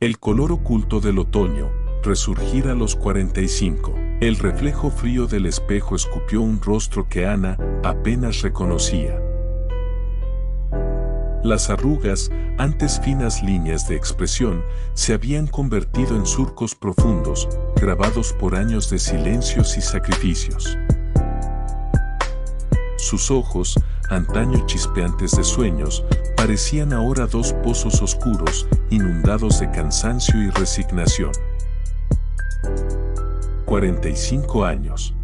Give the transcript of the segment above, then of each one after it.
El color oculto del otoño, resurgir a los 45. El reflejo frío del espejo escupió un rostro que Ana apenas reconocía. Las arrugas, antes finas líneas de expresión, se habían convertido en surcos profundos, grabados por años de silencios y sacrificios. Sus ojos, antaño chispeantes de sueños, parecían ahora dos pozos oscuros, inundados de cansancio y resignación. 45 años.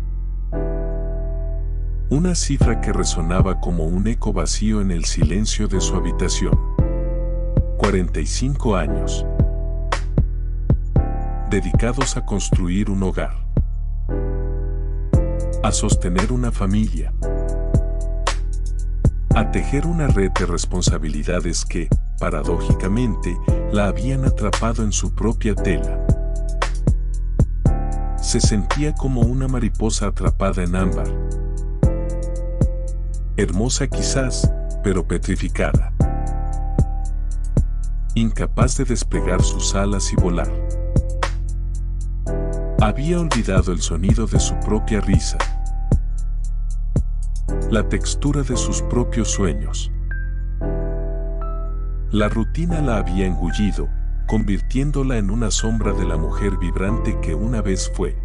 Una cifra que resonaba como un eco vacío en el silencio de su habitación. 45 años. Dedicados a construir un hogar. A sostener una familia. A tejer una red de responsabilidades que, paradójicamente, la habían atrapado en su propia tela. Se sentía como una mariposa atrapada en ámbar. Hermosa quizás, pero petrificada. Incapaz de desplegar sus alas y volar. Había olvidado el sonido de su propia risa. La textura de sus propios sueños. La rutina la había engullido, convirtiéndola en una sombra de la mujer vibrante que una vez fue.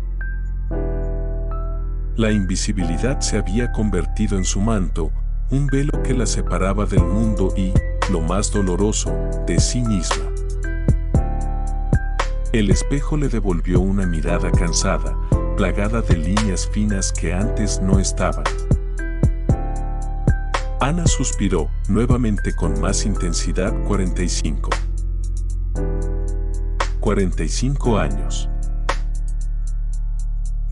La invisibilidad se había convertido en su manto, un velo que la separaba del mundo y, lo más doloroso, de sí misma. El espejo le devolvió una mirada cansada, plagada de líneas finas que antes no estaban. Ana suspiró, nuevamente con más intensidad. 45. 45 años.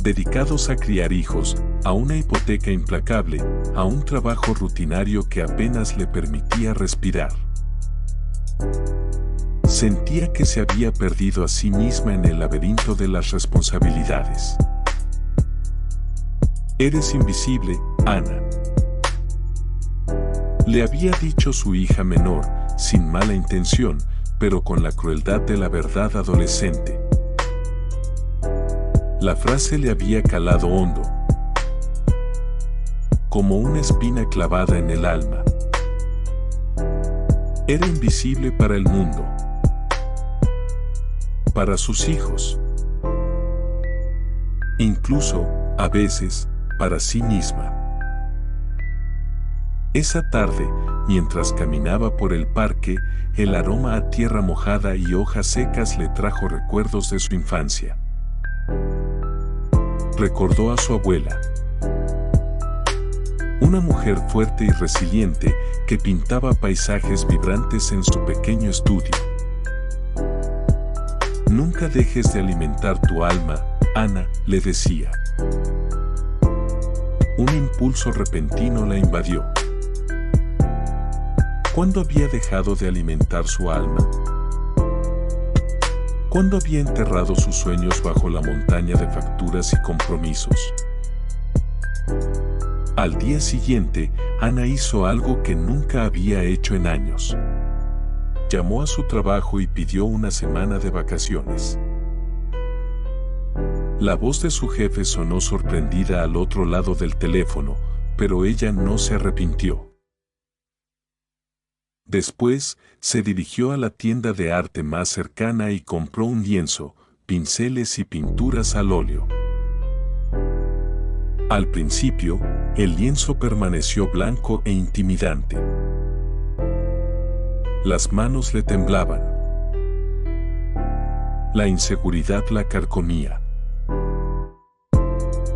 Dedicados a criar hijos, a una hipoteca implacable, a un trabajo rutinario que apenas le permitía respirar. Sentía que se había perdido a sí misma en el laberinto de las responsabilidades. Eres invisible, Ana. Le había dicho su hija menor, sin mala intención, pero con la crueldad de la verdad adolescente. La frase le había calado hondo, como una espina clavada en el alma. Era invisible para el mundo, para sus hijos, incluso, a veces, para sí misma. Esa tarde, mientras caminaba por el parque, el aroma a tierra mojada y hojas secas le trajo recuerdos de su infancia. Recordó a su abuela. Una mujer fuerte y resiliente que pintaba paisajes vibrantes en su pequeño estudio. Nunca dejes de alimentar tu alma, Ana, le decía. Un impulso repentino la invadió. ¿Cuándo había dejado de alimentar su alma? ¿Cuándo había enterrado sus sueños bajo la montaña de facturas y compromisos? Al día siguiente, Ana hizo algo que nunca había hecho en años. Llamó a su trabajo y pidió una semana de vacaciones. La voz de su jefe sonó sorprendida al otro lado del teléfono, pero ella no se arrepintió. Después, se dirigió a la tienda de arte más cercana y compró un lienzo, pinceles y pinturas al óleo. Al principio, el lienzo permaneció blanco e intimidante. Las manos le temblaban. La inseguridad la carcomía.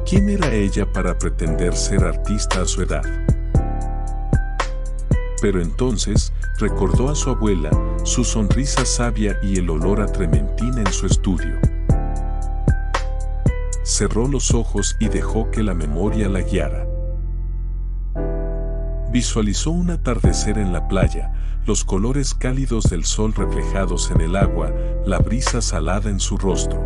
¿Quién era ella para pretender ser artista a su edad? Pero entonces, recordó a su abuela, su sonrisa sabia y el olor a trementina en su estudio. Cerró los ojos y dejó que la memoria la guiara. Visualizó un atardecer en la playa, los colores cálidos del sol reflejados en el agua, la brisa salada en su rostro.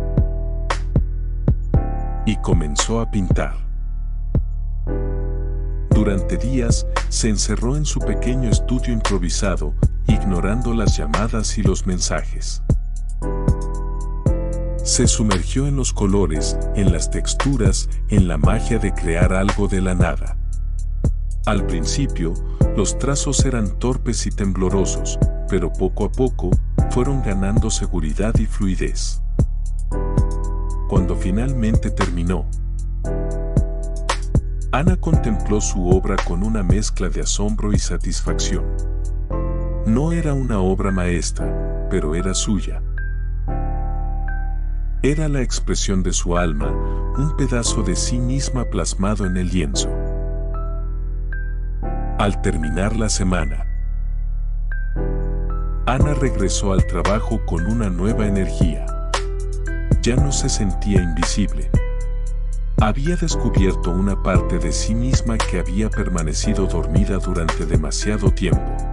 Y comenzó a pintar. Durante días, se encerró en su pequeño estudio improvisado, ignorando las llamadas y los mensajes. Se sumergió en los colores, en las texturas, en la magia de crear algo de la nada. Al principio, los trazos eran torpes y temblorosos, pero poco a poco, fueron ganando seguridad y fluidez. Cuando finalmente terminó, Ana contempló su obra con una mezcla de asombro y satisfacción. No era una obra maestra, pero era suya. Era la expresión de su alma, un pedazo de sí misma plasmado en el lienzo. Al terminar la semana, Ana regresó al trabajo con una nueva energía. Ya no se sentía invisible. Había descubierto una parte de sí misma que había permanecido dormida durante demasiado tiempo.